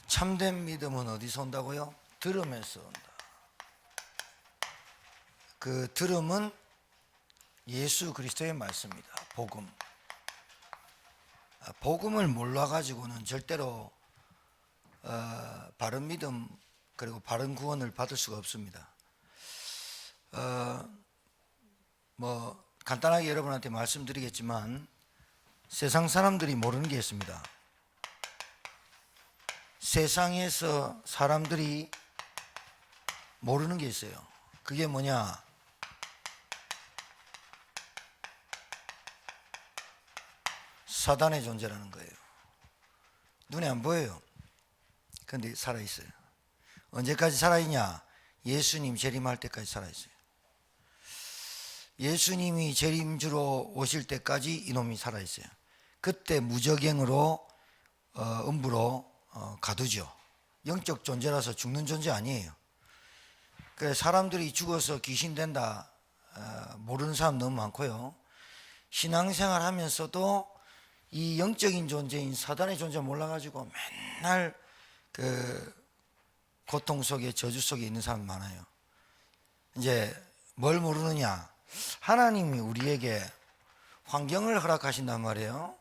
참된 믿음은 어디서 온다고요? 들음에서 온다. 그 들음은 예수 그리스도의 말씀입니다. 복음. 복음을 몰라가지고는 절대로 바른 믿음 그리고 바른 구원을 받을 수가 없습니다. 간단하게 여러분한테 말씀드리겠지만 세상 사람들이 모르는 게 있습니다. 세상에서 사람들이 모르는 게 있어요. 그게 뭐냐? 사단의 존재라는 거예요. 눈에 안 보여요. 그런데 살아있어요. 언제까지 살아있냐? 예수님 재림할 때까지 살아있어요. 예수님이 재림주로 오실 때까지 이놈이 살아있어요. 그때 무적행으로 음부로 가두죠. 영적 존재라서 죽는 존재 아니에요. 그래서 사람들이 죽어서 귀신 된다 모르는 사람 너무 많고요. 신앙생활 하면서도 이 영적인 존재인 사단의 존재 몰라가지고 맨날 그 고통 속에 저주 속에 있는 사람 많아요. 이제 뭘 모르느냐? 하나님이 우리에게 환경을 허락하신단 말이에요.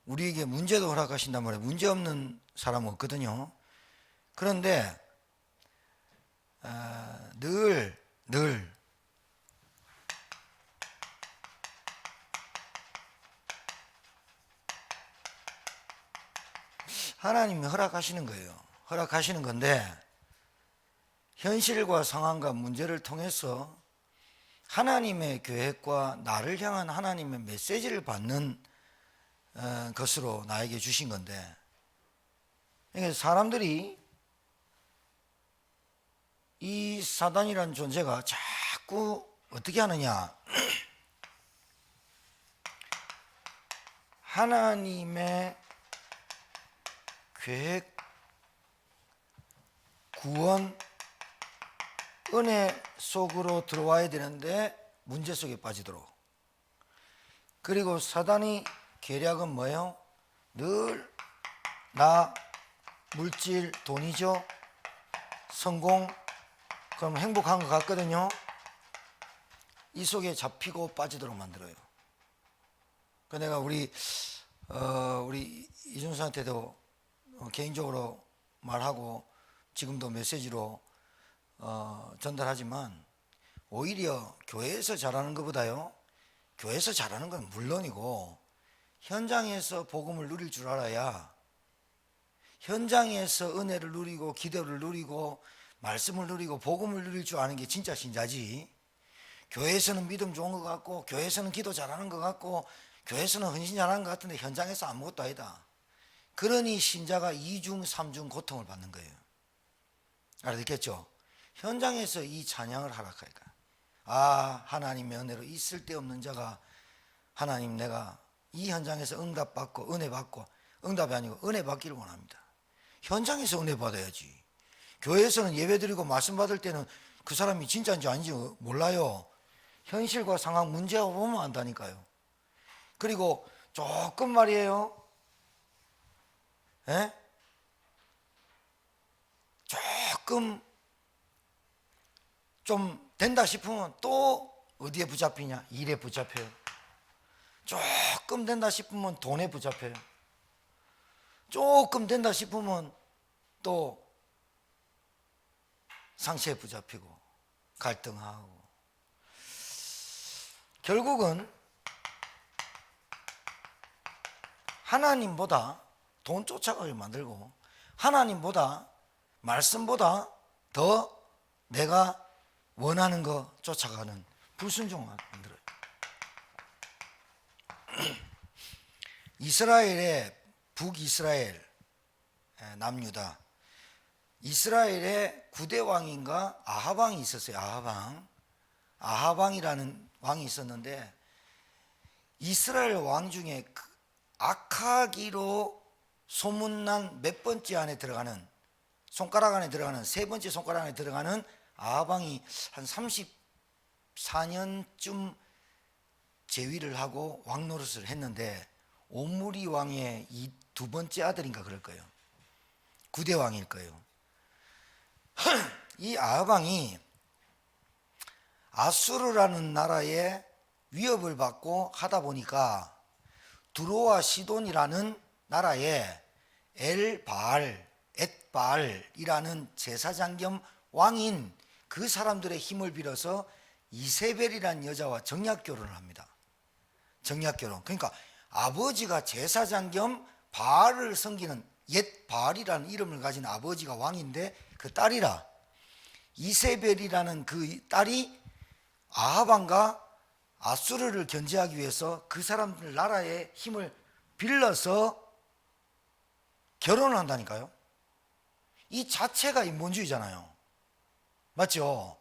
우리에게 문제도 허락하신단 말이에요. 문제 없는 사람은 없거든요. 그런데 늘 하나님이 허락하시는 거예요. 허락하시는 건데 현실과 상황과 문제를 통해서 하나님의 계획과 나를 향한 하나님의 메시지를 받는 것으로 나에게 주신 건데, 사람들이 이 사단이라는 존재가 자꾸 어떻게 하느냐? 하나님의 계획, 구원, 은혜 속으로 들어와야 되는데 문제 속에 빠지도록. 그리고 사단이 계략은 뭐예요? 늘 나, 물질, 돈이죠. 성공, 그럼 행복한 것 같거든요. 이 속에 잡히고 빠지도록 만들어요. 그 내가 우리 이준수한테도 개인적으로 말하고 지금도 메시지로 전달하지만, 오히려 교회에서 잘하는 것보다요, 교회에서 잘하는 건 물론이고 현장에서 복음을 누릴 줄 알아야, 현장에서 은혜를 누리고 기도를 누리고 말씀을 누리고 복음을 누릴 줄 아는 게 진짜 신자지. 교회에서는 믿음 좋은 것 같고 교회에서는 기도 잘하는 것 같고 교회에서는 헌신 잘하는 것 같은데 현장에서 아무것도 아니다. 그러니 신자가 2중 3중 고통을 받는 거예요. 알아듣겠죠? 현장에서 이 찬양을 하락할까? 하나님의 은혜로 이 쓸데없는 자가, 하나님 내가 이 현장에서 응답받고 은혜 받고, 응답이 아니고 은혜 받기를 원합니다. 현장에서 은혜 받아야지. 교회에서는 예배 드리고 말씀 받을 때는 그 사람이 진짜인지 아닌지 몰라요. 현실과 상황 문제가 보면 안다니까요. 그리고 조금 말이에요, 조금 좀 된다 싶으면 또 어디에 붙잡히냐? 일에 붙잡혀요. 조금 된다 싶으면 돈에 붙잡혀요. 조금 된다 싶으면 또 상처에 붙잡히고 갈등하고, 결국은 하나님보다 돈 쫓아가게 만들고 하나님보다 말씀보다 더 내가 원하는 거 쫓아가는 불순종을 만들어요. 이스라엘의 북이스라엘, 남유다, 이스라엘의 9대 왕인가 아하방이 있었어요. 아하방이라는 왕이 있었는데, 이스라엘 왕 중에 악하기로 소문난 몇 번째 안에 들어가는, 손가락 안에 들어가는, 세 번째 손가락 안에 들어가는 아하방이 한 34년쯤 재위를 하고 왕 노릇을 했는데 오므리 왕의 이 두 번째 아들인가 그럴 거예요. 9대 왕일 거예요. 이 아하방이 아수르라는 나라에 위협을 받고 하다 보니까 두로와 시돈이라는 나라에 엣바알이라는 제사장 겸 왕인 그 사람들의 힘을 빌어서 이세벨이라는 여자와 정략 결혼을 합니다. 정략 결혼. 그러니까 아버지가 제사장 겸 바알을 섬기는 엣바알이라는 이름을 가진 아버지가 왕인데 그 딸이라 이세벨이라는 그 딸이 아하방과 아수르를 견제하기 위해서 그 사람들 나라의 힘을 빌려서 결혼을 한다니까요. 이 자체가 인본주의잖아요. 맞죠?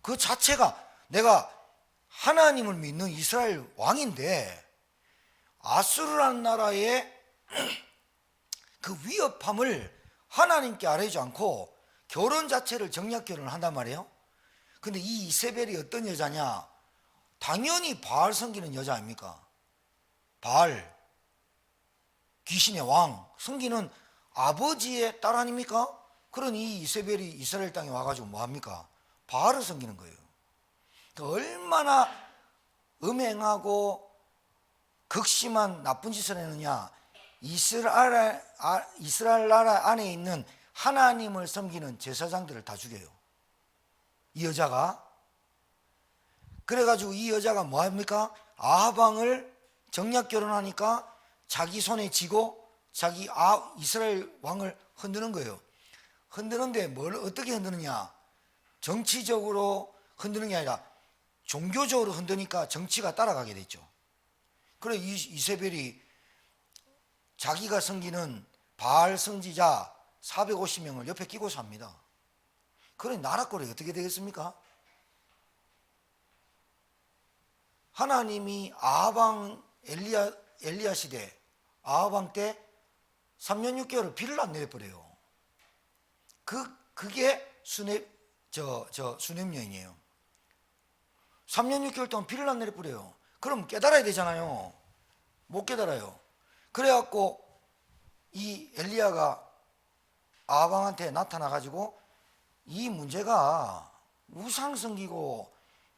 그 자체가 내가 하나님을 믿는 이스라엘 왕인데 아수르라는 나라의 그 위협함을 하나님께 아뢰지 않고 결혼 자체를 정략 결혼을 한단 말이에요. 근데 이 이세벨이 어떤 여자냐? 당연히 바알 섬기는 여자 아닙니까? 바알, 귀신의 왕 섬기는 아버지의 딸 아닙니까? 그런 이 이세벨이 이스라엘 땅에 와가지고 뭐합니까? 바알을 섬기는 거예요. 얼마나 음행하고 극심한 나쁜 짓을 했느냐? 이스라엘 나라 안에 있는 하나님을 섬기는 제사장들을 다 죽여요. 이 여자가. 그래가지고 이 여자가 뭐합니까? 아하방을 정략 결혼하니까 자기 손에 쥐고 자기 이스라엘 왕을 흔드는 거예요. 흔드는데 뭘 어떻게 흔드느냐? 정치적으로 흔드는 게 아니라 종교적으로 흔드니까 정치가 따라가게 됐죠. 그래 이세벨이 자기가 섬기는 바알 성지자 450명을 옆에 끼고 삽니다. 그래 나라 꼴이 어떻게 되겠습니까? 하나님이 아하방 엘리야 시대 아하방 때 3년 6개월을 비를 안 내려버려요. 그게 수넴 여인이에요. 3년 6개월 동안 비를 안 내려버려요. 그럼 깨달아야 되잖아요. 못 깨달아요. 그래갖고 이 엘리야가 아하방한테 나타나가지고 이 문제가 우상 섬기고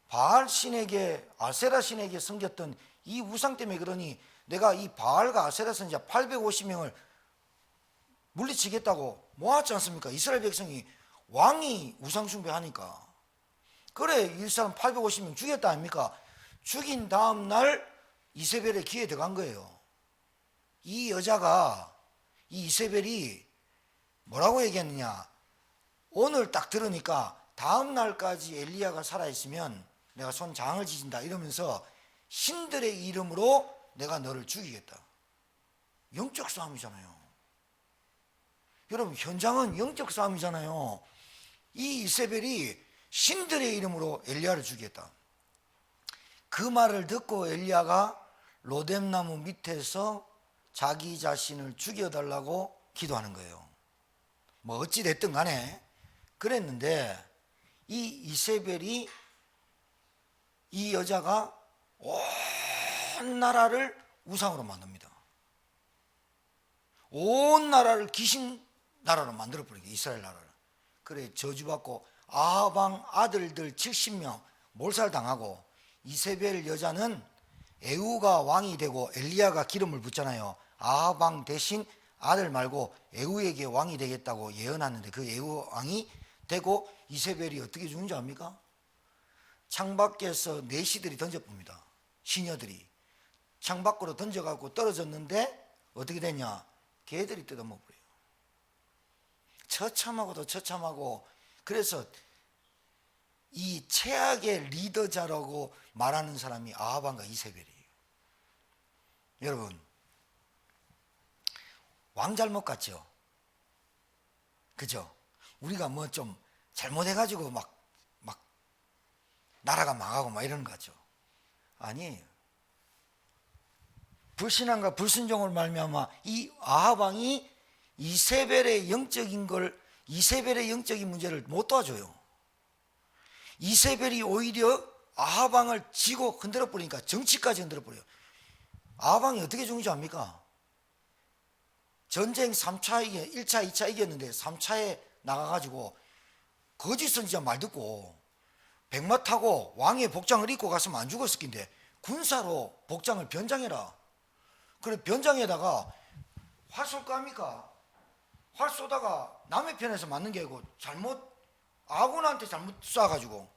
바알 신에게 아세라 신에게 섬겼던 이 우상 때문에 그러니 내가 이 바알과 아세라 선지자 850명을 물리치겠다고 모았지 않습니까? 이스라엘 백성이 왕이 우상 숭배하니까. 그래 이 사람 850명 죽였다 아닙니까? 죽인 다음 날 이세벨의 귀에 들어간 거예요. 이 여자가 이 이세벨이 뭐라고 얘기했느냐? 오늘 딱 들으니까 다음 날까지 엘리야가 살아있으면 내가 손장을 지진다 이러면서 신들의 이름으로 내가 너를 죽이겠다. 영적 싸움이잖아요. 여러분 현장은 영적 싸움이잖아요. 이 이세벨이 신들의 이름으로 엘리야를 죽이겠다. 그 말을 듣고 엘리야가 로뎀나무 밑에서 자기 자신을 죽여달라고 기도하는 거예요. 뭐 어찌 됐든 간에 그랬는데 이 이세벨이 이 여자가 온 나라를 우상으로 만듭니다. 온 나라를 귀신 나라로 만들어버리게 이스라엘 나라를. 그래 저주받고 아하방 아들들 70명 몰살당하고 이세벨 여자는 에후가 왕이 되고 엘리야가 기름을 붓잖아요. 아하방 대신 아들 말고 에후에게 왕이 되겠다고 예언하는데 그 에후 왕이 되고 이세벨이 어떻게 죽는 줄 압니까? 창밖에서 내시들이 던져봅니다. 시녀들이 창밖으로 던져갖고 떨어졌는데 어떻게 되냐? 개들이 뜯어먹어요. 처참하고도 처참하고. 그래서 이 최악의 리더자라고 말하는 사람이 아하방과 이세벨이에요. 여러분 왕 잘못 같죠? 그죠? 우리가 뭐 좀 잘못해가지고 막 나라가 망하고 막 이러는 거 같죠? 아니에요. 불신앙과 불순종을 말미암아 이 아하방이 이세벨의 영적인 문제를 못 도와줘요. 이세벨이 오히려 아합 왕을 지고 흔들어 버리니까 정치까지 흔들어 버려요. 아합 왕이 어떻게 죽은 줄 압니까? 전쟁 3차 1차 2차 이겼는데 3차에 나가가지고 거짓 선지자 말 듣고 백마 타고 왕의 복장을 입고 갔으면 안 죽었을 텐데 군사로 복장을 변장해라. 그래 변장에다가 활 쏠까 합니까? 활 쏘다가 남의 편에서 맞는 게 아니고 잘못 아군한테 잘못 쏴가지고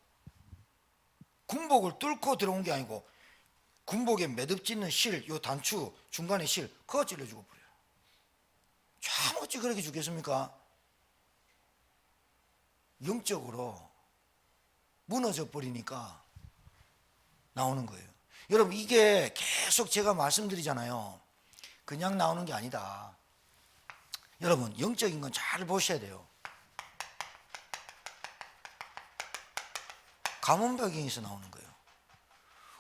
군복을 뚫고 들어온 게 아니고 군복에 매듭짓는 실, 요 단추 중간에 실 그거 찔러 죽어버려요. 참 어찌 그렇게 죽겠습니까? 영적으로 무너져 버리니까 나오는 거예요. 여러분 이게 계속 제가 말씀드리잖아요. 그냥 나오는 게 아니다. 여러분 영적인 건 잘 보셔야 돼요. 가문 배경에서 나오는 거예요.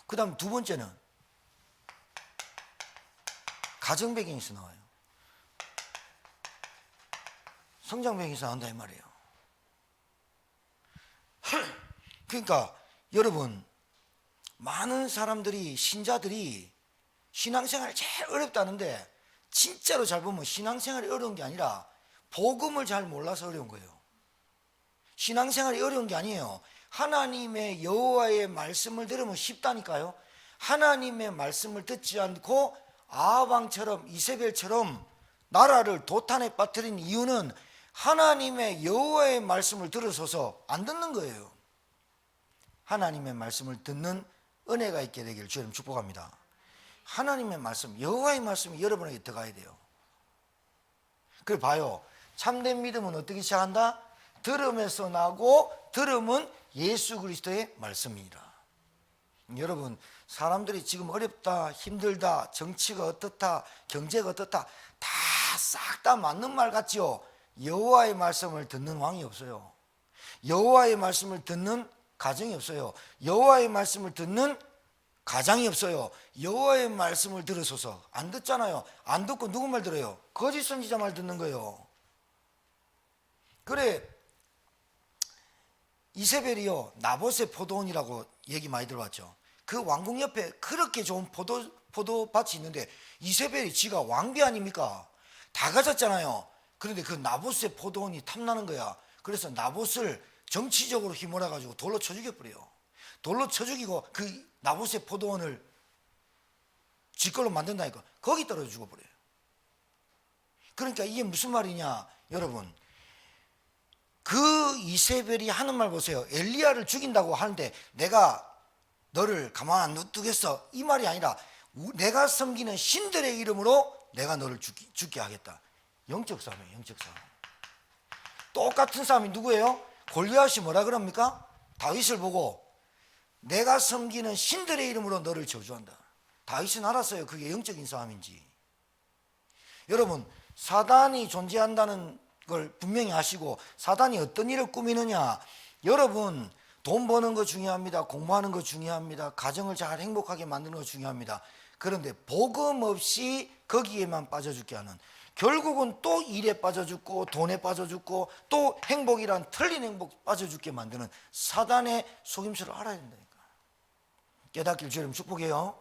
그 다음 두 번째는 가정 배경에서 나와요. 성장 배경에서 나온다 이 말이에요. 그러니까 여러분 많은 사람들이 신자들이 신앙생활 제일 어렵다는데 진짜로 잘 보면 신앙생활이 어려운 게 아니라 복음을 잘 몰라서 어려운 거예요. 신앙생활이 어려운 게 아니에요. 하나님의 여호와의 말씀을 들으면 쉽다니까요. 하나님의 말씀을 듣지 않고 아합 왕처럼 이세벨처럼 나라를 도탄에 빠뜨린 이유는 하나님의 여호와의 말씀을 들어서서 안 듣는 거예요. 하나님의 말씀을 듣는 은혜가 있게 되기를 주님 축복합니다. 하나님의 말씀, 여호와의 말씀이 여러분에게 들어가야 돼요. 그래 봐요. 참된 믿음은 어떻게 시작한다? 들음에서 나고 들음은 예수 그리스도의 말씀이니라. 여러분 사람들이 지금 어렵다, 힘들다, 정치가 어떻다, 경제가 어떻다 다 싹 다 맞는 말 같지요. 여호와의 말씀을 듣는 왕이 없어요. 여호와의 말씀을 듣는 가정이 없어요. 여호와의 말씀을 듣는 가장이 없어요. 여호와의 말씀을 들으소서. 안 듣잖아요. 안 듣고 누구 말 들어요? 거짓 선지자 말 듣는 거예요. 그래 이세벨이요 나봇의 포도원이라고 얘기 많이 들어봤죠. 그 왕궁 옆에 그렇게 좋은 포도밭이 있는데 이세벨이 지가 왕비 아닙니까? 다 가졌잖아요. 그런데 그 나봇의 포도원이 탐나는 거야. 그래서 나봇을 정치적으로 힘몰아 가지고 돌로 쳐 죽여버려요. 돌로 쳐 죽이고 그 나봇의 포도원을 지 걸로 만든다니까. 거기 떨어져 죽어버려요. 그러니까 이게 무슨 말이냐 여러분, 그 이세벨이 하는 말 보세요. 엘리야를 죽인다고 하는데 내가 너를 가만 안 놔두겠어 이 말이 아니라 내가 섬기는 신들의 이름으로 내가 너를 죽게 하겠다. 영적 싸움이에요. 영적 싸움. 똑같은 싸움이 누구예요? 골리앗이 뭐라 그럽니까? 다윗을 보고 내가 섬기는 신들의 이름으로 너를 저주한다. 다윗은 알았어요. 그게 영적인 싸움인지. 여러분 사단이 존재한다는 걸 분명히 아시고 사단이 어떤 일을 꾸미느냐. 여러분 돈 버는 거 중요합니다. 공부하는 거 중요합니다. 가정을 잘 행복하게 만드는 거 중요합니다. 그런데 복음 없이 거기에만 빠져 죽게 하는, 결국은 또 일에 빠져 죽고 돈에 빠져 죽고 또 행복이란 틀린 행복 빠져 죽게 만드는 사단의 속임수를 알아야 된다니까. 깨닫길 주님 축복해요.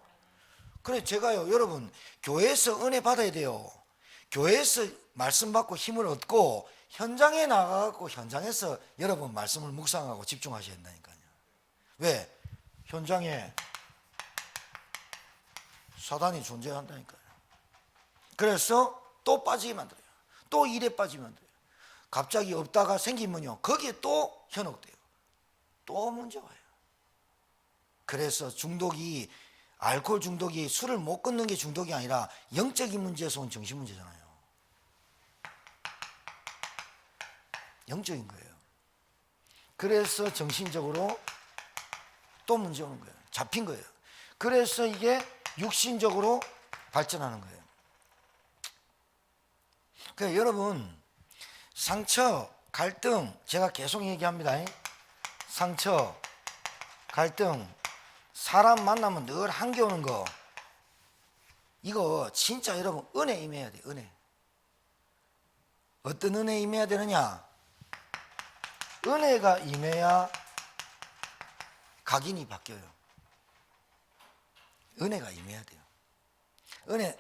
그래 제가요 여러분 교회에서 은혜 받아야 돼요. 교회에서 말씀 받고 힘을 얻고 현장에 나가고 현장에서 여러분 말씀을 묵상하고 집중하셔야 된다니까요. 왜? 현장에 사단이 존재한다니까요. 그래서 또 빠지게 만들어요. 또 일에 빠지게 만들어요. 갑자기 없다가 생기면요 거기에 또 현혹돼요. 또 문제 와요. 그래서 중독이, 알코올 중독이 술을 못 끊는 게 중독이 아니라 영적인 문제에서 온 정신 문제잖아요. 영적인 거예요. 그래서 정신적으로 또 문제 오는 거예요. 잡힌 거예요. 그래서 이게 육신적으로 발전하는 거예요. 그러니까 여러분 상처, 갈등 제가 계속 얘기합니다. 상처, 갈등, 사람 만나면 늘 한겨오는 거, 이거 진짜 여러분 은혜 임해야 돼요. 은혜. 어떤 은혜 임해야 되느냐? 은혜가 임해야 각인이 바뀌어요. 은혜가 임해야 돼요. 은혜,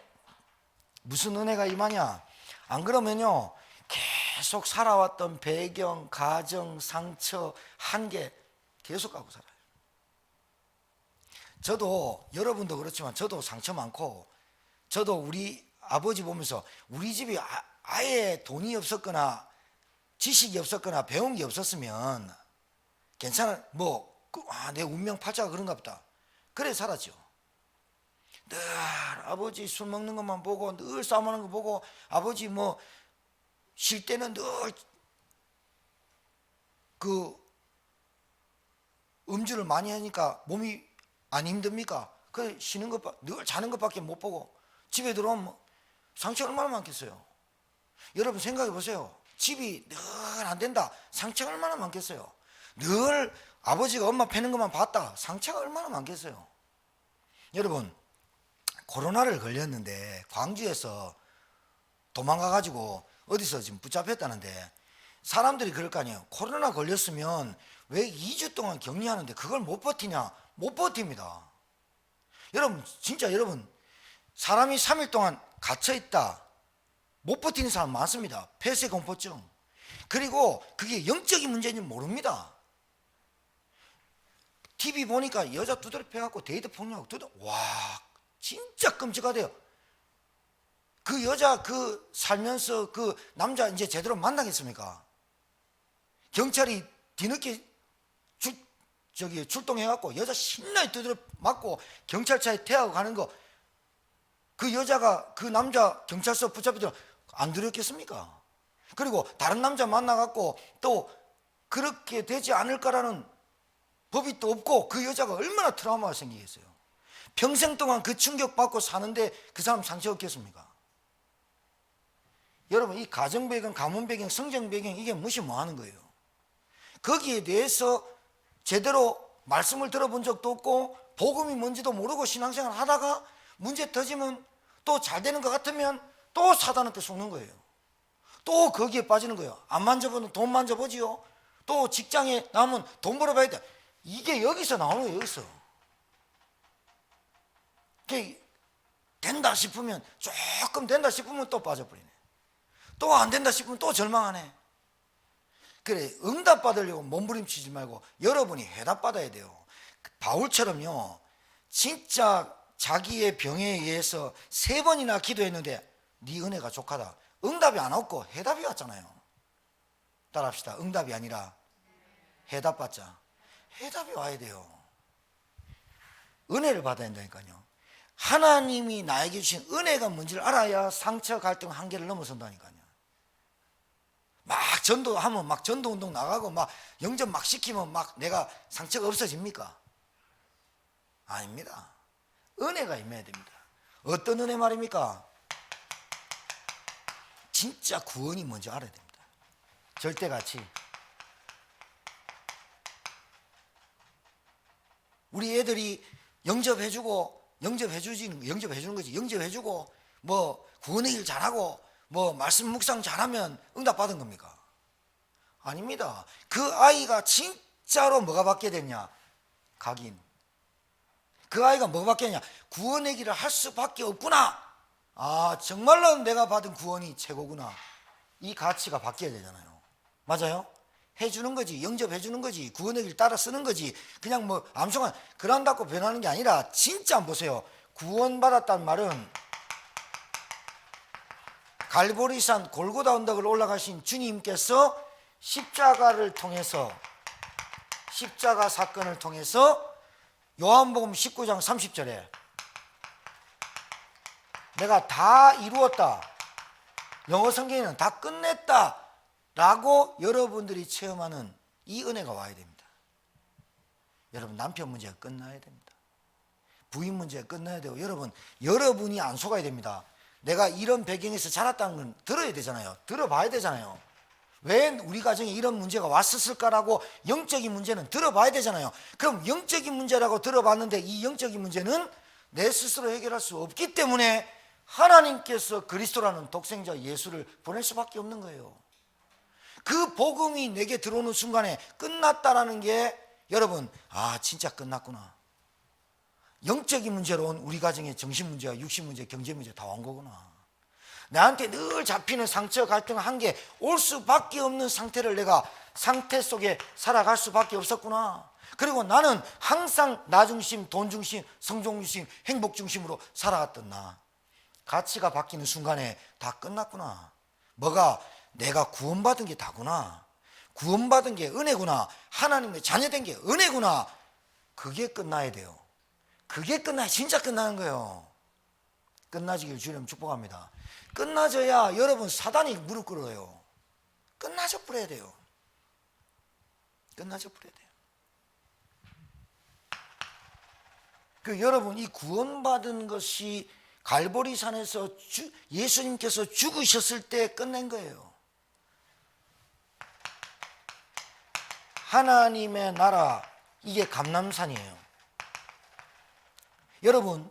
무슨 은혜가 임하냐? 안 그러면요 계속 살아왔던 배경, 가정, 상처, 한계 계속 갖고 살아요. 저도, 여러분도 그렇지만 저도 상처 많고, 저도 우리 아버지 보면서 우리 집이 아예 돈이 없었거나 지식이 없었거나 배운 게 없었으면 괜찮아, 내 운명 팔자가 그런가 보다, 그래 살았죠. 늘 아버지 술 먹는 것만 보고, 늘 싸움하는 거 보고, 아버지 쉴 때는 늘 음주를 많이 하니까 몸이 안 힘듭니까? 그 쉬는 것, 늘 자는 것밖에 못 보고 집에 들어오면 상처가 얼마나 많겠어요. 여러분 생각해 보세요. 집이 늘 안 된다, 상처가 얼마나 많겠어요. 늘 아버지가 엄마 패는 것만 봤다, 상처가 얼마나 많겠어요. 여러분, 코로나를 걸렸는데 광주에서 도망가가지고 어디서 지금 붙잡혔다는데, 사람들이 그럴 거 아니에요. 코로나 걸렸으면 왜 2주 동안 격리하는데 그걸 못 버티냐? 못 버팁니다. 여러분, 진짜 여러분, 사람이 3일 동안 갇혀있다 못 버티는 사람 많습니다. 폐쇄공포증. 그리고 그게 영적인 문제인지 모릅니다. TV 보니까 여자 두드려 패갖고 데이트 폭력하고 와, 진짜 끔찍하대요. 그 여자 살면서 그 남자 이제 제대로 만나겠습니까? 경찰이 뒤늦게 출동해갖고 여자 신나게 두드려 맞고 경찰차에 태우고 가는 거, 그 여자가 그 남자 경찰서 붙잡히더라 안 두렵겠습니까? 그리고 다른 남자 만나갖고 또 그렇게 되지 않을까라는 법이 또 없고, 그 여자가 얼마나 트라우마가 생기겠어요. 평생 동안 그 충격받고 사는데 그 사람 상처 없겠습니까? 여러분, 이 가정 배경, 가문 배경, 성경 배경, 이게 무시 뭐 하는 거예요. 거기에 대해서 제대로 말씀을 들어본 적도 없고 복음이 뭔지도 모르고 신앙생활 하다가 문제 터지면 또 잘 되는 것 같으면 또 사단한테 속는 거예요. 또 거기에 빠지는 거예요. 안 만져보면 돈 만져보지요. 또 직장에 나오면 돈 벌어봐야 돼. 이게 여기서 나오는 거예요. 여기서. 된다 싶으면, 조금 된다 싶으면 또 빠져버리네. 또 안 된다 싶으면 또 절망하네. 그래, 응답 받으려고 몸부림치지 말고 여러분이 해답 받아야 돼요. 바울처럼요, 진짜 자기의 병에 의해서 3번이나 기도했는데 네 은혜가 족하다, 응답이 안 왔고 해답이 왔잖아요. 따라합시다. 응답이 아니라 해답 받자. 해답이 와야 돼요. 은혜를 받아야 된다니까요. 하나님이 나에게 주신 은혜가 뭔지를 알아야 상처, 갈등, 한계를 넘어선다니까요. 막 전도하면 막 전도운동 나가고 막 영접 막 시키면 막 내가 상처가 없어집니까? 아닙니다. 은혜가 임해야 됩니다. 어떤 은혜 말입니까? 진짜 구원이 뭔지 알아야 됩니다. 절대같이 우리 애들이 영접해주는 거지. 영접해주고 구원의 일 잘하고 말씀 묵상 잘하면 응답 받은 겁니까? 아닙니다. 그 아이가 진짜로 뭐가 받게 됐냐? 각인. 그 아이가 뭐가 받게 됐냐? 구원의 길을 할 수밖에 없구나. 아, 정말로 내가 받은 구원이 최고구나. 이 가치가 바뀌어야 되잖아요. 맞아요? 해주는 거지, 영접해주는 거지, 구원의 길 따라 쓰는 거지. 그냥 암송한 그런다고 변하는 게 아니라, 진짜 한번 보세요. 구원받았다는 말은 갈보리산 골고다 언덕을 올라가신 주님께서 십자가 사건을 통해서 요한복음 19장 30절에 내가 다 이루었다, 영어 성경에는 다 끝냈다 라고 여러분들이 체험하는 이 은혜가 와야 됩니다. 여러분, 남편 문제가 끝나야 됩니다. 부인 문제가 끝나야 되고, 여러분이 안 속아야 됩니다. 내가 이런 배경에서 자랐다는 건 들어야 되잖아요. 들어봐야 되잖아요. 왜 우리 가정에 이런 문제가 왔었을까라고 영적인 문제는 들어봐야 되잖아요. 그럼 영적인 문제라고 들어봤는데 이 영적인 문제는 내 스스로 해결할 수 없기 때문에 하나님께서 그리스도라는 독생자 예수를 보낼 수밖에 없는 거예요. 그 복음이 내게 들어오는 순간에 끝났다라는 게 여러분, 아, 진짜 끝났구나. 영적인 문제로 우리 가정의 정신 문제와 육신 문제, 경제 문제 다 온 거구나. 나한테 늘 잡히는 상처, 갈등, 한계 올 수밖에 없는 상태를 내가 상태 속에 살아갈 수밖에 없었구나. 그리고 나는 항상 나 중심, 돈 중심, 성공 중심, 행복 중심으로 살아갔던 나. 가치가 바뀌는 순간에 다 끝났구나. 뭐가? 내가 구원받은 게 다구나. 구원받은 게 은혜구나. 하나님의 자녀된 게 은혜구나. 그게 끝나야 돼요. 그게 끝나야 진짜 끝나는 거예요. 끝나지길 주님 축복합니다. 끝나져야 여러분 사단이 무릎 꿇어요. 끝나져 버려야 돼요. 끝나져 버려야 돼요. 그 여러분, 이 구원받은 것이 갈보리산에서 예수님께서 죽으셨을 때 끝낸 거예요. 하나님의 나라, 이게 감람산이에요. 여러분,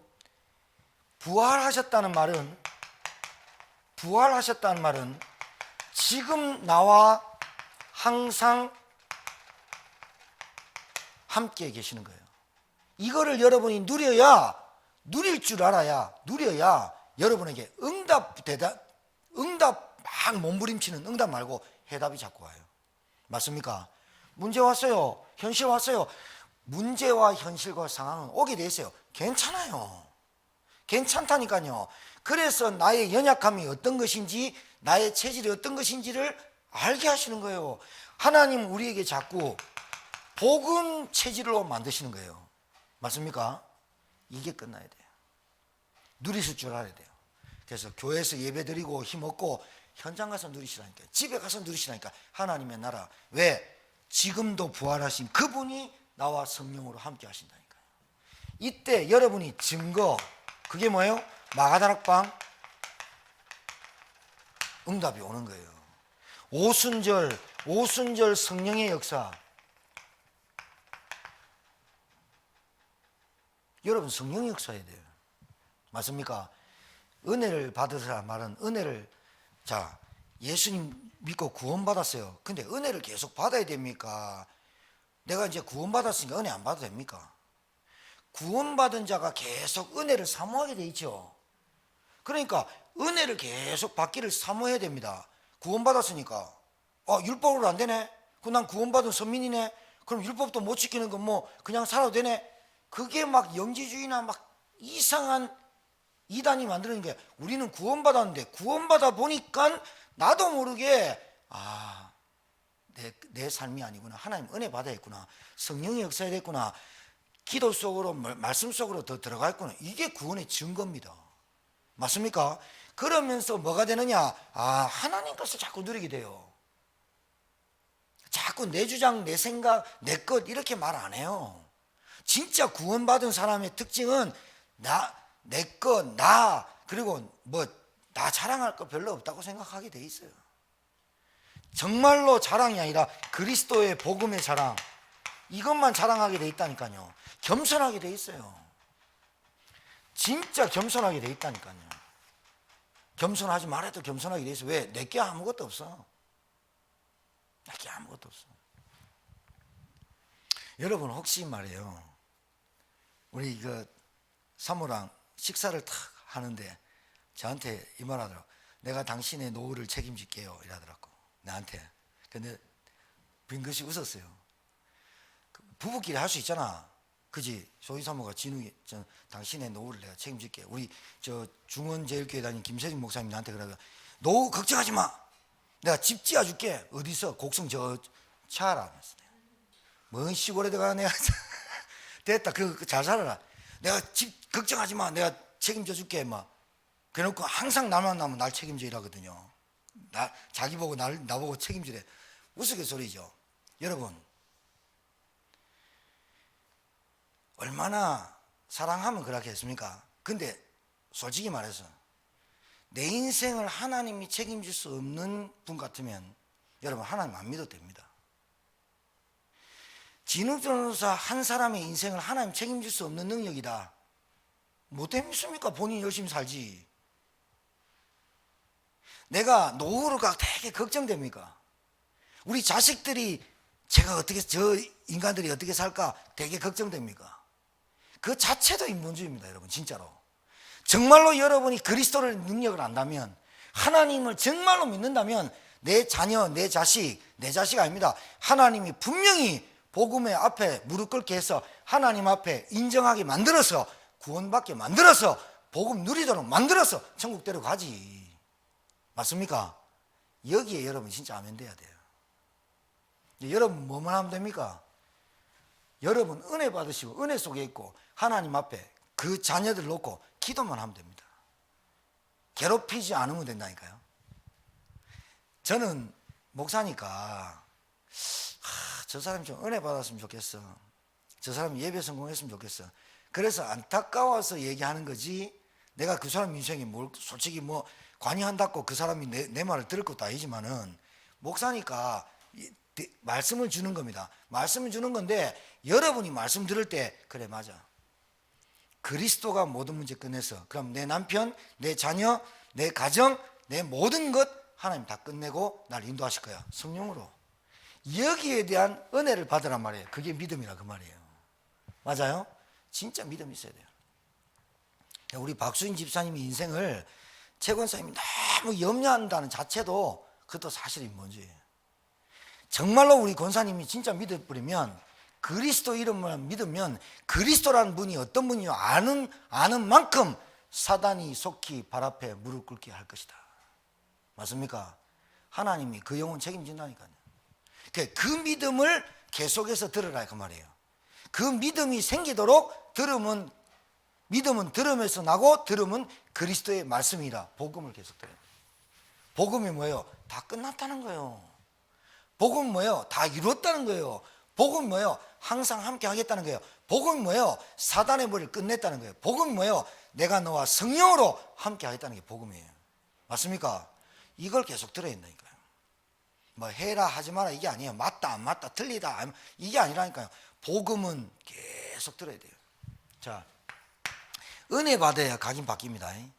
부활하셨다는 말은 지금 나와 항상 함께 계시는 거예요. 이거를 여러분이 누릴 줄 알아야, 누려야 여러분에게 응답 막 몸부림치는 응답 말고 해답이 자꾸 와요. 맞습니까? 문제 왔어요. 현실 왔어요. 문제와 현실과 상황은 오게 돼 있어요. 괜찮아요. 괜찮다니까요. 그래서 나의 연약함이 어떤 것인지, 나의 체질이 어떤 것인지를 알게 하시는 거예요. 하나님 우리에게 자꾸 복음 체질로 만드시는 거예요. 맞습니까? 이게 끝나야 돼요. 누리실 줄 알아야 돼요. 그래서 교회에서 예배 드리고 힘없고 현장 가서 누리시라니까요. 집에 가서 누리시라니까. 하나님의 나라. 왜? 지금도 부활하신 그분이 나와 성령으로 함께 하신다니까요. 이때 여러분이 증거, 그게 뭐예요? 마가다락방 응답이 오는 거예요. 오순절 성령의 역사. 여러분, 성령의 역사해야 돼요. 맞습니까? 은혜를 받으라 말은 은혜를, 자, 예수님 믿고 구원받았어요. 근데 은혜를 계속 받아야 됩니까? 내가 이제 구원받았으니까 은혜 안 받아도 됩니까? 구원받은 자가 계속 은혜를 사모하게 돼 있죠. 그러니까 은혜를 계속 받기를 사모해야 됩니다. 구원받았으니까 율법으로 안 되네? 그럼 난 구원받은 선민이네? 그럼 율법도 못 지키는 건 뭐 그냥 살아도 되네? 그게 막 영지주의나 막 이상한 이단이 만드는 게, 우리는 구원받았는데 구원받아 보니까 나도 모르게 내 삶이 아니구나. 하나님 은혜 받아야겠구나. 성령의 역사에 됐구나. 기도 속으로, 말씀 속으로 더 들어가 있구나. 이게 구원의 증거입니다. 맞습니까? 그러면서 뭐가 되느냐? 하나님 것을 자꾸 누리게 돼요. 자꾸 내 주장, 내 생각, 내 것 이렇게 말 안 해요. 진짜 구원받은 사람의 특징은 내 것, 그리고 나 자랑할 거 별로 없다고 생각하게 돼 있어요. 정말로 자랑이 아니라 그리스도의 복음의 자랑, 이것만 자랑하게 돼 있다니까요. 겸손하게 돼 있어요. 진짜 겸손하게 돼 있다니까요. 겸손하지 말아도 겸손하게 돼 있어. 왜? 내게 아무것도 없어. 내게 아무것도 없어. 여러분, 혹시 말이에요, 우리 사모랑 식사를 탁 하는데 저한테 이 말 하더라고. 내가 당신의 노후를 책임질게요 이러더라고, 나한테. 근데 빙긋이 웃었어요. 부부끼리 할 수 있잖아, 그지? 소희사모가 진욱이, 당신의 노후를 내가 책임질게. 우리 중원제일교회 다니는 김세진 목사님 나한테 그러고, 노후 걱정하지 마, 내가 집 지어줄게. 어디서? 곡성 차라. 뭔 시골에 내가 됐다, 잘 살아라, 내가 집 걱정하지 마, 내가 책임져 줄게. 막 그래놓고 항상 나만 나면 날 책임져 이라거든요. 자기 보고 나보고 책임지래. 우스갯소리죠. 여러분, 얼마나 사랑하면 그렇게 했습니까? 근데 솔직히 말해서 내 인생을 하나님이 책임질 수 없는 분 같으면 여러분, 하나님 안 믿어도 됩니다. 진욱 변호사 한 사람의 인생을 하나님 책임질 수 없는 능력이다. 못 됩니까? 본인이 열심히 살지. 내가 노후가 되게 걱정됩니까? 우리 자식들이 제가 어떻게 인간들이 어떻게 살까 되게 걱정됩니까? 그 자체도 인본주의입니다, 여러분. 진짜로. 정말로 여러분이 그리스도의 능력을 안다면, 하나님을 정말로 믿는다면 내 자녀, 내 자식 아닙니다. 하나님이 분명히 복음의 앞에 무릎 꿇게 해서 하나님 앞에 인정하게 만들어서 구원받게 만들어서 복음 누리도록 만들어서 천국 데려가지. 맞습니까? 여기에 여러분 진짜 아멘 돼야 돼요. 여러분 뭐만 하면 됩니까? 여러분 은혜 받으시고 은혜 속에 있고 하나님 앞에 그 자녀들 놓고 기도만 하면 됩니다. 괴롭히지 않으면 된다니까요. 저는 목사니까 저 사람이 좀 은혜 받았으면 좋겠어. 저 사람이 예배 성공했으면 좋겠어. 그래서 안타까워서 얘기하는 거지, 내가 그 사람 인생에 뭘 솔직히 뭐 관여한다고 그 사람이 내 말을 들을 것도 아니지만은, 목사니까 말씀을 주는 겁니다. 말씀을 주는 건데, 여러분이 말씀 들을 때 그래 맞아, 그리스도가 모든 문제 끝내서 그럼 내 남편, 내 자녀, 내 가정, 내 모든 것 하나님 다 끝내고 날 인도하실 거야, 성령으로. 여기에 대한 은혜를 받으란 말이에요. 그게 믿음이라 그 말이에요. 맞아요? 진짜 믿음이 있어야 돼요. 우리 박수인 집사님이 인생을 최 권사님이 너무 염려한다는 자체도 그것도 사실인 뭔지, 정말로 우리 권사님이 진짜 믿어버리면, 그리스도 이름만 믿으면 그리스도라는 분이 어떤 분이요 아는 만큼 사단이 속히 발 앞에 무릎 꿇게 할 것이다. 맞습니까? 하나님이 그 영혼 책임진다니까요. 그 믿음을 계속해서 들으라 그 말이에요. 그 믿음이 생기도록 믿음은 들음에서 나고 들음은 그리스도의 말씀이라 복음을 계속 들어요. 복음이 뭐예요? 다 끝났다는 거예요. 복음은 뭐예요? 다 이뤘다는 거예요. 복음은 뭐예요? 항상 함께 하겠다는 거예요. 복음은 뭐예요? 사단의 머리를 끝냈다는 거예요. 복음은 뭐예요? 내가 너와 성령으로 함께 하겠다는 게 복음이에요. 맞습니까? 이걸 계속 들어야 된다니까요. 뭐 해라 하지 마라 이게 아니에요. 맞다 안 맞다 틀리다 이게 아니라니까요. 복음은 계속 들어야 돼요. 자, 은혜 받아야 각인 바뀝니다.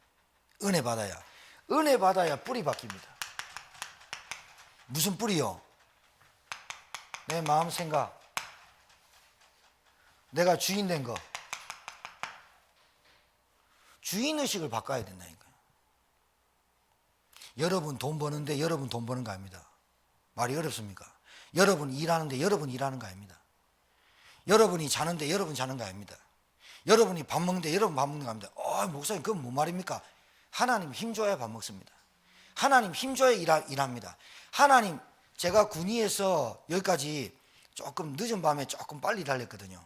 은혜 받아야 뿌리 바뀝니다. 무슨 뿌리요? 내 마음 생각, 내가 주인 된 거, 주인의식을 바꿔야 된다니까요. 여러분 돈 버는데 여러분 돈 버는 거 아닙니다. 말이 어렵습니까? 여러분 일하는데 여러분 일하는 거 아닙니다. 여러분이 자는데 여러분 자는 거 아닙니다. 여러분이 밥 먹는데 여러분 밥 먹는 거 아닙니다. 목사님 그건 뭔 말입니까? 하나님 힘줘야 밥 먹습니다. 하나님 힘줘야 일합니다. 하나님, 제가 군위에서 여기까지 조금 늦은 밤에 조금 빨리 달렸거든요.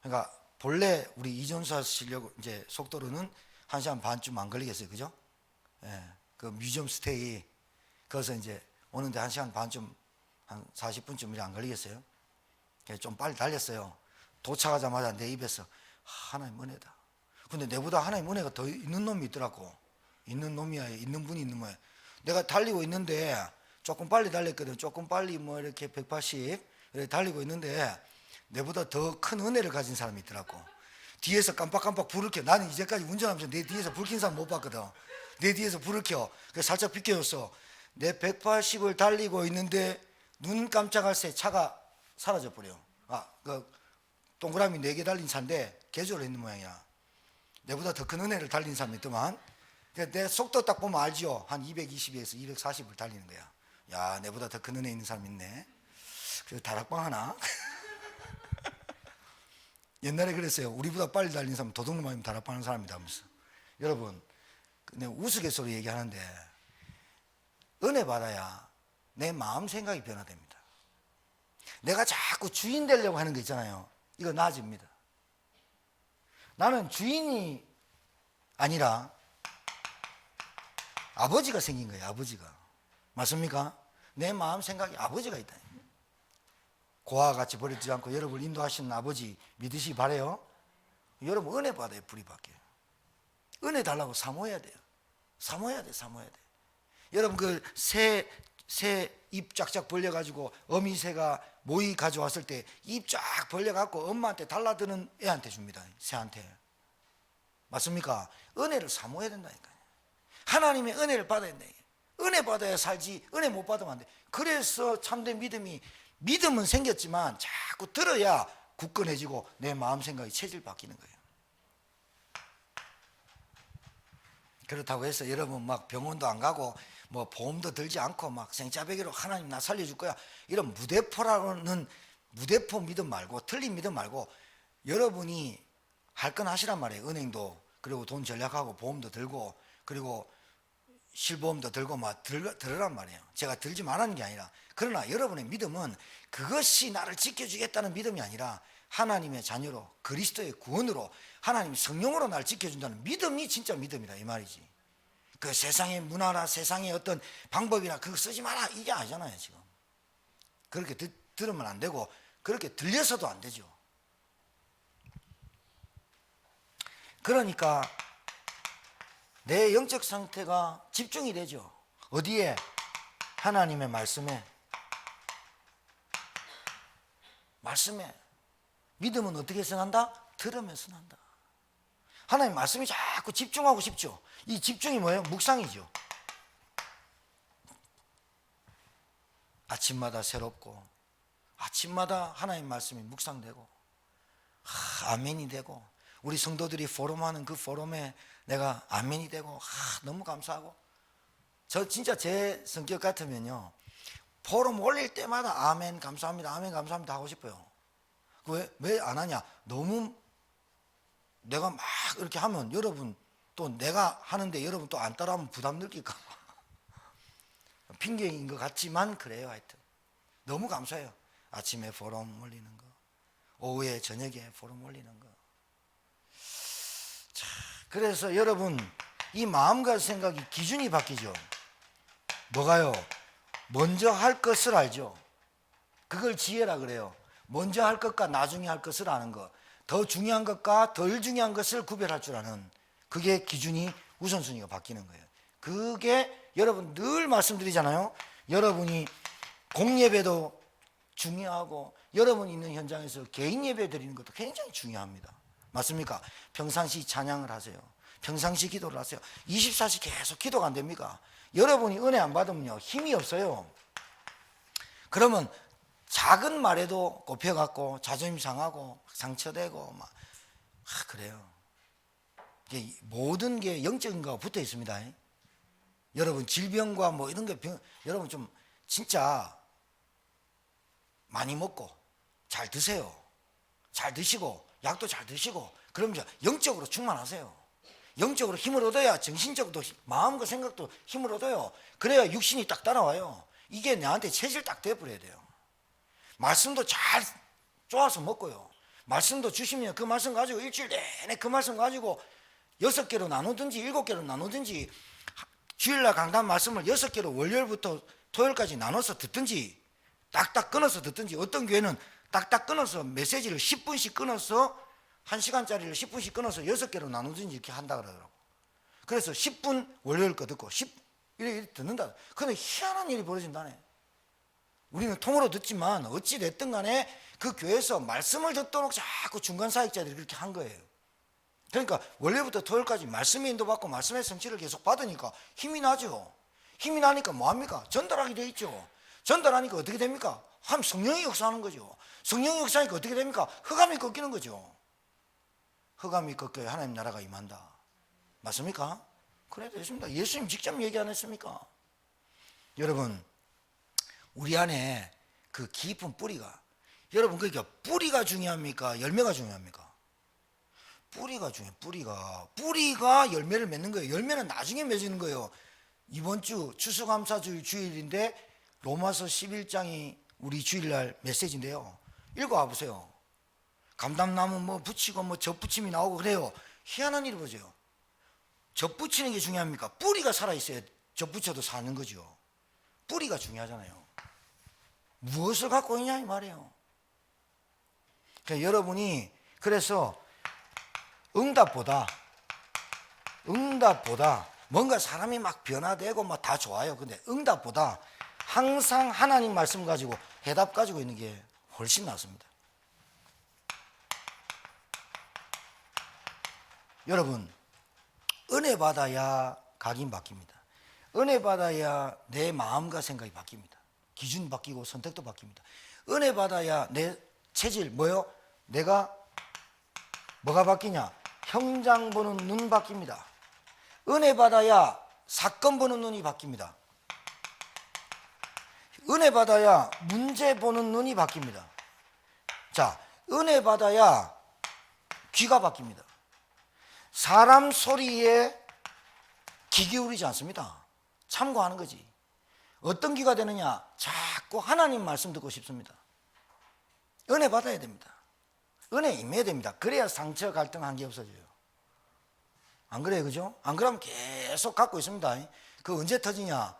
그러니까 본래 우리 이전사 쓰려고 이제 속도로는 1시간 반쯤 안 걸리겠어요, 그죠? 예, 그 뮤지엄 스테이 거기서 이제 오는데 1시간 반쯤 한 40분쯤 이래 안 걸리겠어요? 좀 빨리 달렸어요. 도착하자마자 내 입에서 하나님 은혜다. 근데 내보다 하나님 은혜가 더 있는 놈이 있더라고. 있는 놈이야, 있는 분이 있는 거야. 내가 달리고 있는데 조금 빨리 달렸거든. 조금 빨리 뭐 이렇게 180 이렇게 달리고 있는데 내보다 더 큰 은혜를 가진 사람이 있더라고. 뒤에서 깜빡깜빡 불을 켜. 나는 이제까지 운전하면서 내 뒤에서 불 킨 사람 못 봤거든. 내 뒤에서 불을 켜. 그래서 살짝 비켜줬어. 내 180을 달리고 있는데 눈 깜짝할 새 차가 사라져 버려. 그 동그라미 4개 달린 차인데 개조를 했는 모양이야. 내보다 더 큰 은혜를 달린 사람이 있더만. 내 속도 딱 보면 알지요. 한 220에서 240을 달리는 거야. 야, 내보다 더 큰 은혜 있는 사람 있네. 그래서 다락방 하나. 옛날에 그랬어요. 우리보다 빨리 달리는 사람 도둑놈 아니면 다락방 하는 사람이다 하면서. 여러분, 내가 우스갯소리 얘기하는데 은혜 받아야 내 마음 생각이 변화됩니다. 내가 자꾸 주인 되려고 하는 거 있잖아요. 이거 나아집니다. 나는 주인이 아니라 아버지가 생긴 거예요. 아버지가. 맞습니까? 내 마음 생각에 아버지가 있다. 고아와 같이 버리지 않고 여러분을 인도하시는 아버지 믿으시기 바래요. 여러분 은혜 받아야 불이 바뀌어요. 은혜 달라고 사모해야 돼요. 사모해야 돼. 여러분 그 새 입 쫙쫙 벌려가지고 어미새가 모이 가져왔을 때 입 쫙 벌려갖고 엄마한테 달라드는 애한테 줍니다. 새한테. 맞습니까? 은혜를 사모해야 된다니까요. 하나님의 은혜를 받아야 된다. 은혜 받아야 살지 은혜 못 받으면 안 돼. 그래서 참된 믿음이 믿음은 생겼지만 자꾸 들어야 굳건해지고 내 마음 생각이 체질 바뀌는 거예요. 그렇다고 해서 여러분 막 병원도 안 가고 뭐 보험도 들지 않고 막 생짜배기로 하나님 나 살려줄 거야 이런 무대포라는 무대포 믿음 말고 틀린 믿음 말고 여러분이 할 건 하시란 말이에요. 은행도 그리고 돈 전략하고 보험도 들고 그리고 실보험도 들고 막 들으란 말이에요. 제가 들지 말라는 게 아니라 그러나 여러분의 믿음은 그것이 나를 지켜주겠다는 믿음이 아니라 하나님의 자녀로 그리스도의 구원으로 하나님이 성령으로 나를 지켜준다는 믿음이 진짜 믿음이다 이 말이지. 그 세상의 문화나 세상의 어떤 방법이나 그거 쓰지 마라 이게 아니잖아요. 지금 그렇게 들으면 안 되고 그렇게 들려서도 안 되죠. 그러니까 내 영적 상태가 집중이 되죠. 어디에? 하나님의 말씀에. 믿음은 어떻게 성한다? 들으면서 난다. 하나님 말씀이 자꾸 집중하고 싶죠. 이 집중이 뭐예요? 묵상이죠. 아침마다 새롭고 아침마다 하나님 말씀이 묵상되고 아멘이 되고 우리 성도들이 포럼하는 그 포럼에 내가 아멘이 되고 너무 감사하고 저 진짜 제 성격 같으면요 포럼 올릴 때마다 아멘 감사합니다 아멘 감사합니다 하고 싶어요. 왜 안 하냐? 너무 내가 막 이렇게 하면 여러분 또 내가 하는데 여러분 또 안 따라하면 부담 느낄까 봐 핑계인 것 같지만 그래요. 하여튼 너무 감사해요. 아침에 포럼 올리는 거 오후에 저녁에 포럼 올리는 거. 자, 그래서 여러분 이 마음과 생각이 기준이 바뀌죠. 뭐가요? 먼저 할 것을 알죠. 그걸 지혜라 그래요. 먼저 할 것과 나중에 할 것을 아는 것, 더 중요한 것과 덜 중요한 것을 구별할 줄 아는 그게 기준이 우선순위가 바뀌는 거예요. 그게 여러분 늘 말씀드리잖아요. 여러분이 공예배도 중요하고 여러분 있는 현장에서 개인 예배 드리는 것도 굉장히 중요합니다. 맞습니까? 평상시 찬양을 하세요. 평상시 기도를 하세요. 24시 계속 기도가 안 됩니까? 여러분이 은혜 안 받으면요 힘이 없어요. 그러면 작은 말에도 꼽혀갖고 자존심 상하고 상처되고 막 그래요. 모든 게 영적인 거가 붙어 있습니다. 여러분 질병과 뭐 이런 게 여러분 좀 진짜 많이 먹고 잘 드세요. 잘 드시고 약도 잘 드시고 그러면 영적으로 충만하세요. 영적으로 힘을 얻어야 정신적으로도 마음과 생각도 힘을 얻어요. 그래야 육신이 딱 따라와요. 이게 나한테 체질 딱 돼버려야 돼요. 말씀도 잘 쪼아서 먹고요. 말씀도 주시면 그 말씀 가지고 일주일 내내 그 말씀 가지고 6개로 나누든지 7개로 나누든지 주일날 강단 말씀을 6개로 월요일부터 토요일까지 나눠서 듣든지 딱딱 끊어서 듣든지 어떤 교회는 딱딱 끊어서 메시지를 10분씩 끊어서 1시간짜리를 10분씩 끊어서 6개로 나누든지 이렇게 한다 그러더라고. 그래서 10분 월요일 거 듣고 10 이렇게 듣는다. 근데 희한한 일이 벌어진다네. 우리는 통으로 듣지만 어찌 됐든 간에 그 교회에서 말씀을 듣도록 자꾸 중간 사역자들이 그렇게 한 거예요. 그러니까 월요일부터 토요일까지 말씀의 인도받고 말씀의 성취를 계속 받으니까 힘이 나죠. 힘이 나니까 뭐합니까? 전달하게 돼 있죠. 전달하니까 어떻게 됩니까? 하면 성령이 역사하는 거죠. 성령이 역사하니까 어떻게 됩니까? 흑암이 꺾이는 거죠. 흑암이 꺾여야 하나님 나라가 임한다. 맞습니까? 그래 됐습니다. 예수님 직접 얘기 안 했습니까? 여러분 우리 안에 그 깊은 뿌리가 여러분 그러니까 뿌리가 중요합니까? 열매가 중요합니까? 뿌리가 중요해요. 뿌리가 열매를 맺는 거예요. 열매는 나중에 맺는 거예요. 이번 주 추수감사주일 주일인데 로마서 11장이 우리 주일날 메시지인데요. 읽어와 보세요. 감람나무 뭐 붙이고 뭐 젖붙임이 나오고 그래요. 희한한 일이 보세요. 젖붙이는 게 중요합니까? 뿌리가 살아있어야 젖붙여도 사는 거죠. 뿌리가 중요하잖아요. 무엇을 갖고 있냐 이 말이에요. 그러니까 여러분이 그래서 응답보다 뭔가 사람이 막 변화되고 막 다 좋아요. 근데 응답보다 항상 하나님 말씀 가지고 해답 가지고 있는 게 훨씬 낫습니다. 여러분 은혜 받아야 각인 바뀝니다. 은혜 받아야 내 마음과 생각이 바뀝니다. 기준 바뀌고 선택도 바뀝니다. 은혜 받아야 내 체질 뭐요? 내가 뭐가 바뀌냐? 형장 보는 눈 바뀝니다. 은혜 받아야 사건 보는 눈이 바뀝니다. 은혜 받아야 문제 보는 눈이 바뀝니다. 자, 은혜 받아야 귀가 바뀝니다. 사람 소리에 귀 기울이지 않습니다. 참고하는 거지. 어떤 귀가 되느냐? 자꾸 하나님 말씀 듣고 싶습니다. 은혜 받아야 됩니다. 은혜 임해야 됩니다. 그래야 상처, 갈등, 한계 없어져요. 안 그래요? 그죠? 안 그러면 계속 갖고 있습니다. 그 언제 터지냐?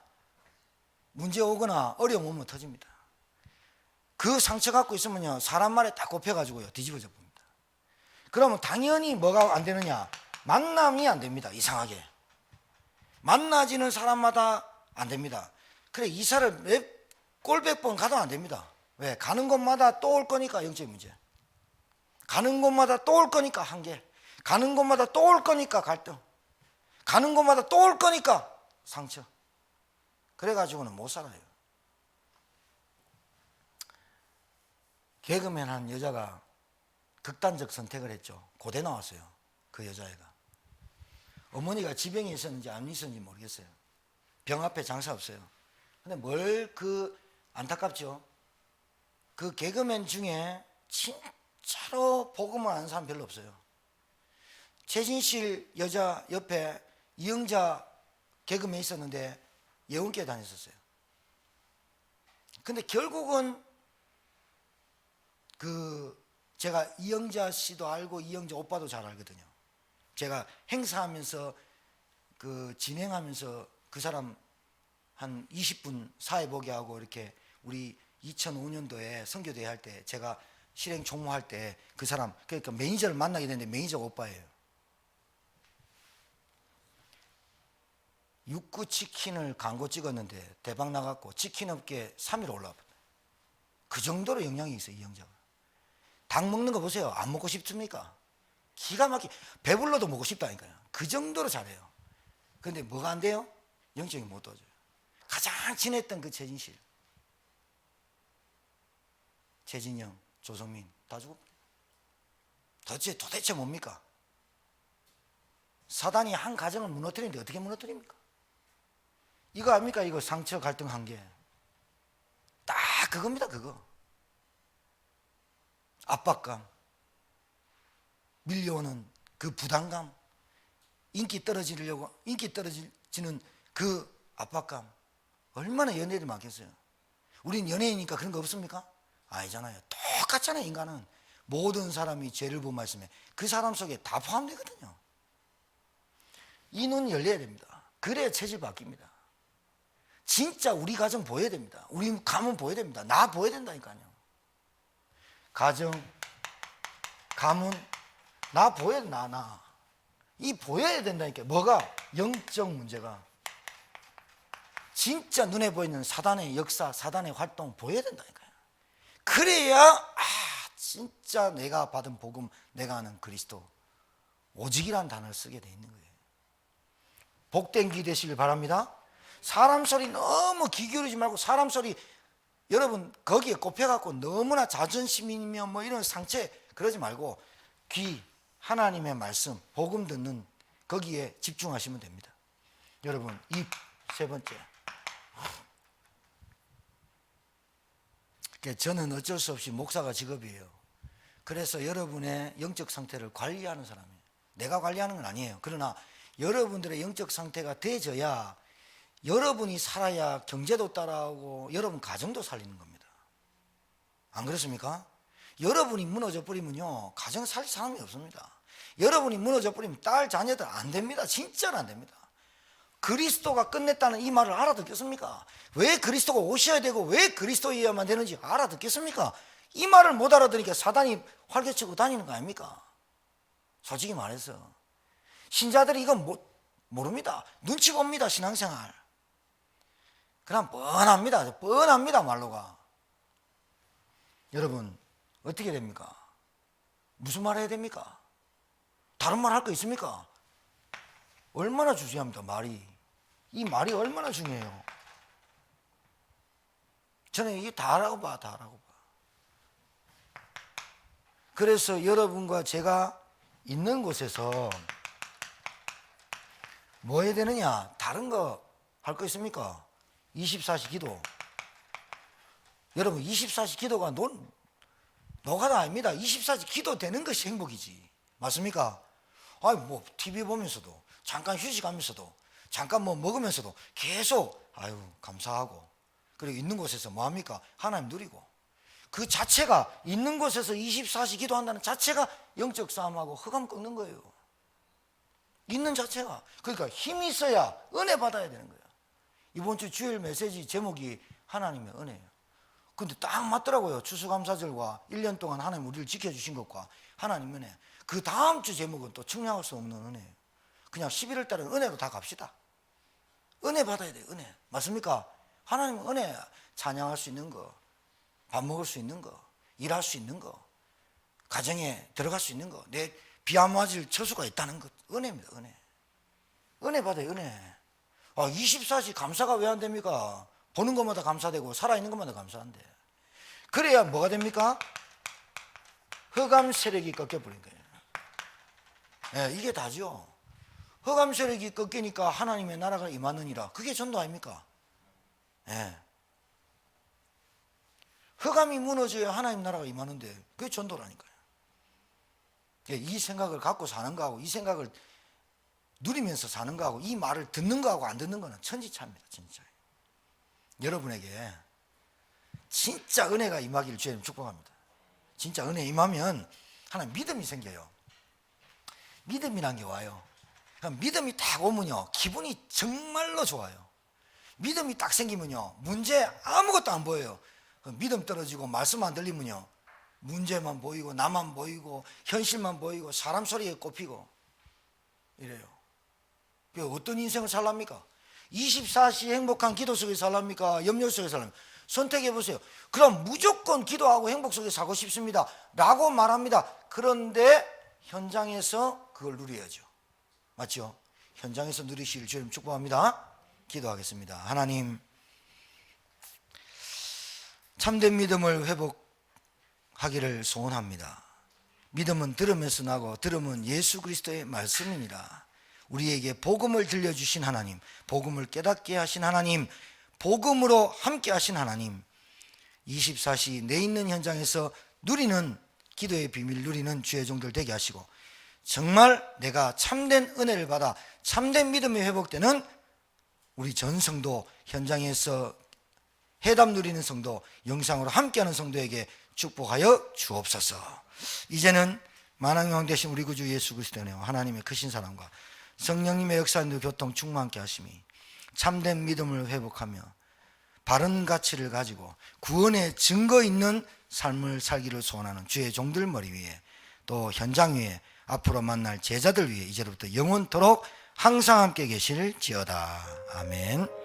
문제 오거나 어려움 오면 터집니다. 그 상처 갖고 있으면요, 사람 말에 딱 꼽혀가지고요, 뒤집어져 봅니다. 그러면 당연히 뭐가 안 되느냐? 만남이 안 됩니다. 이상하게. 만나지는 사람마다 안 됩니다. 그래, 이사를 몇 꼴백 번 가도 안 됩니다. 왜? 가는 곳마다 또 올 거니까 영적 문제. 가는 곳마다 또 올 거니까 한계. 가는 곳마다 또 올 거니까 갈등. 가는 곳마다 또 올 거니까 상처. 그래가지고는 못 살아요. 개그맨 한 여자가 극단적 선택을 했죠. 고대 나왔어요. 그 여자애가. 어머니가 지병이 있었는지 안 있었는지 모르겠어요. 병 앞에 장사 없어요. 근데 뭘 안타깝죠. 그 개그맨 중에 진짜로 복음을 아는 사람 별로 없어요. 최진실 여자 옆에 이영자 개그맨 있었는데 예원교회 다녔었어요. 근데 결국은 제가 이영자 씨도 알고 이영자 오빠도 잘 알거든요. 제가 행사하면서 진행하면서 그 사람 한 20분 사회 보게 하고 이렇게 우리 2005년도에 선교대회 할 때 제가 실행 총무할 때 그 사람 그러니까 매니저를 만나게 됐는데 매니저가 오빠예요. 육구 치킨을 광고 찍었는데 대박 나갔고 치킨 업계 3위로 올라왔다. 그 정도로 영향이 있어요. 이영자가. 닭 먹는 거 보세요. 안 먹고 싶습니까? 기가 막히게 배불러도 먹고 싶다니까요. 그 정도로 잘해요. 그런데 뭐가 안 돼요? 영적이 못 도와줘요. 가장 친했던 그 최진실, 최진영, 조성민 다 죽었고. 도대체 뭡니까? 사단이 한 가정을 무너뜨리는데 어떻게 무너뜨립니까? 이거 아닙니까? 이거 상처, 갈등, 한계. 딱 그겁니다. 그거. 압박감, 밀려오는 그 부담감, 인기 떨어지는 그 압박감. 얼마나 연예인이 많겠어요. 우린 연예인이니까 그런 거 없습니까? 아니잖아요. 똑같잖아요. 인간은 모든 사람이 죄를 본 말씀에 그 사람 속에 다 포함되거든요. 이 눈 열려야 됩니다. 그래야 체질 바뀝니다. 진짜 우리 가정 보여야 됩니다. 우리 가문 보여야 됩니다. 나 보여야 된다니까요. 가정, 가문, 나 보여야 돼. 나. 이 보여야 된다니까. 뭐가? 영적 문제가. 진짜 눈에 보이는 사단의 역사, 사단의 활동 보여야 된다니까요. 그래야 진짜 내가 받은 복음, 내가 아는 그리스도 오직이라는 단어를 쓰게 돼 있는 거예요. 복된 귀 되시길 바랍니다. 사람 소리 너무 귀 기울이지 말고 사람 소리 여러분 거기에 꼽혀갖고 너무나 자존심이며 뭐 이런 상처 그러지 말고 귀 하나님의 말씀 복음 듣는 거기에 집중하시면 됩니다. 여러분 이 세 번째, 저는 어쩔 수 없이 목사가 직업이에요. 그래서 여러분의 영적 상태를 관리하는 사람이에요. 내가 관리하는 건 아니에요. 그러나 여러분들의 영적 상태가 돼져야 여러분이 살아야 경제도 따라오고 여러분 가정도 살리는 겁니다. 안 그렇습니까? 여러분이 무너져 버리면요 가정 살릴 사람이 없습니다. 여러분이 무너져 버리면 딸 자녀들 안 됩니다. 진짜로 안 됩니다. 그리스도가 끝냈다는 이 말을 알아듣겠습니까? 왜 그리스도가 오셔야 되고 왜 그리스도여야만 되는지 알아듣겠습니까? 이 말을 못 알아들으니까 사단이 활개치고 다니는 거 아닙니까? 솔직히 말해서 신자들이 이건 모릅니다. 눈치 봅니다. 신앙생활 그냥 뻔합니다. 말로가. 여러분 어떻게 됩니까? 무슨 말 해야 됩니까? 다른 말 할 거 있습니까? 얼마나 중요합니다. 이 말이 얼마나 중요해요. 저는 이게 다라고 봐. 그래서 여러분과 제가 있는 곳에서 뭐 해야 되느냐? 다른 거 할 거 있습니까? 24시 기도. 여러분 24시 기도가 노가다 아닙니다. 24시 기도 되는 것이 행복이지. 맞습니까? 아이 뭐 TV 보면서도 잠깐 휴식하면서도 잠깐 뭐 먹으면서도 계속 아유 감사하고, 그리고 있는 곳에서 뭐 합니까? 하나님 누리고. 그 자체가, 있는 곳에서 24시 기도한다는 자체가 영적 싸움하고 흑암 꺾는 거예요. 있는 자체가. 그러니까 힘이 있어야 은혜 받아야 되는 거예요. 이번 주 주일 메시지 제목이 하나님의 은혜예요. 근데 딱 맞더라고요. 추수감사절과 1년 동안 하나님 우리를 지켜주신 것과 하나님 은혜. 그 다음 주 제목은 또 측량할 수 없는 은혜예요. 그냥 11월 달은 은혜로 다 갑시다. 은혜 받아야 돼요. 은혜. 맞습니까? 하나님 은혜. 찬양할 수 있는 거, 밥 먹을 수 있는 거, 일할 수 있는 거, 가정에 들어갈 수 있는 거, 내 비 안 맞을 처수가 있다는 것, 은혜입니다. 은혜. 은혜 받아요. 은혜. 24시 감사가 왜 안 됩니까? 보는 것마다 감사되고 살아있는 것마다 감사한데. 그래야 뭐가 됩니까? 흑암 세력이 꺾여버린 거예요. 네, 이게 다죠. 흑암 세력이 꺾이니까 하나님의 나라가 임하느니라. 그게 전도 아닙니까? 네. 흑암이 무너져야 하나님 나라가 임하는데 그게 전도라니까요. 이 생각을 갖고 사는 거하고 이 생각을 누리면서 사는 거하고 이 말을 듣는 거하고 안 듣는 거는 천지차입니다. 진짜. 여러분에게 진짜 은혜가 임하기를 주님 축복합니다. 진짜 은혜 임하면 하나님 믿음이 생겨요. 믿음이란 게 와요. 그럼 믿음이 딱 오면요 기분이 정말로 좋아요. 믿음이 딱 생기면요 문제 아무것도 안 보여요. 믿음 떨어지고 말씀 안 들리면요 문제만 보이고 나만 보이고 현실만 보이고 사람 소리에 꼽히고 이래요. 어떤 인생을 살랍니까? 24시 행복한 기도 속에 살랍니까? 염려 속에 살랍니까? 선택해 보세요. 그럼 무조건 기도하고 행복 속에 살고 싶습니다 라고 말합니다. 그런데 현장에서 그걸 누려야죠. 맞죠? 현장에서 누리시길 주님 축복합니다. 기도하겠습니다. 하나님, 참된 믿음을 회복하기를 소원합니다. 믿음은 들으면서 나고 들음은 예수 그리스도의 말씀이니라. 우리에게 복음을 들려주신 하나님, 복음을 깨닫게 하신 하나님, 복음으로 함께 하신 하나님, 24시 내 있는 현장에서 누리는 기도의 비밀 누리는 주의 종들 되게 하시고, 정말 내가 참된 은혜를 받아 참된 믿음이 회복되는 우리 전 성도, 현장에서 해답 누리는 성도, 영상으로 함께하는 성도에게 축복하여 주옵소서. 이제는 만왕의 되신 우리 구주 예수 그리스도의 은혜와 하나님의 크신 사랑과 성령님의 역사인도 교통 충만케 하심이 참된 믿음을 회복하며 바른 가치를 가지고 구원의 증거 있는 삶을 살기를 소원하는 주의 종들 머리 위에, 또 현장 위에, 앞으로 만날 제자들 위에 이제부터 영원토록 항상 함께 계실지어다. 아멘.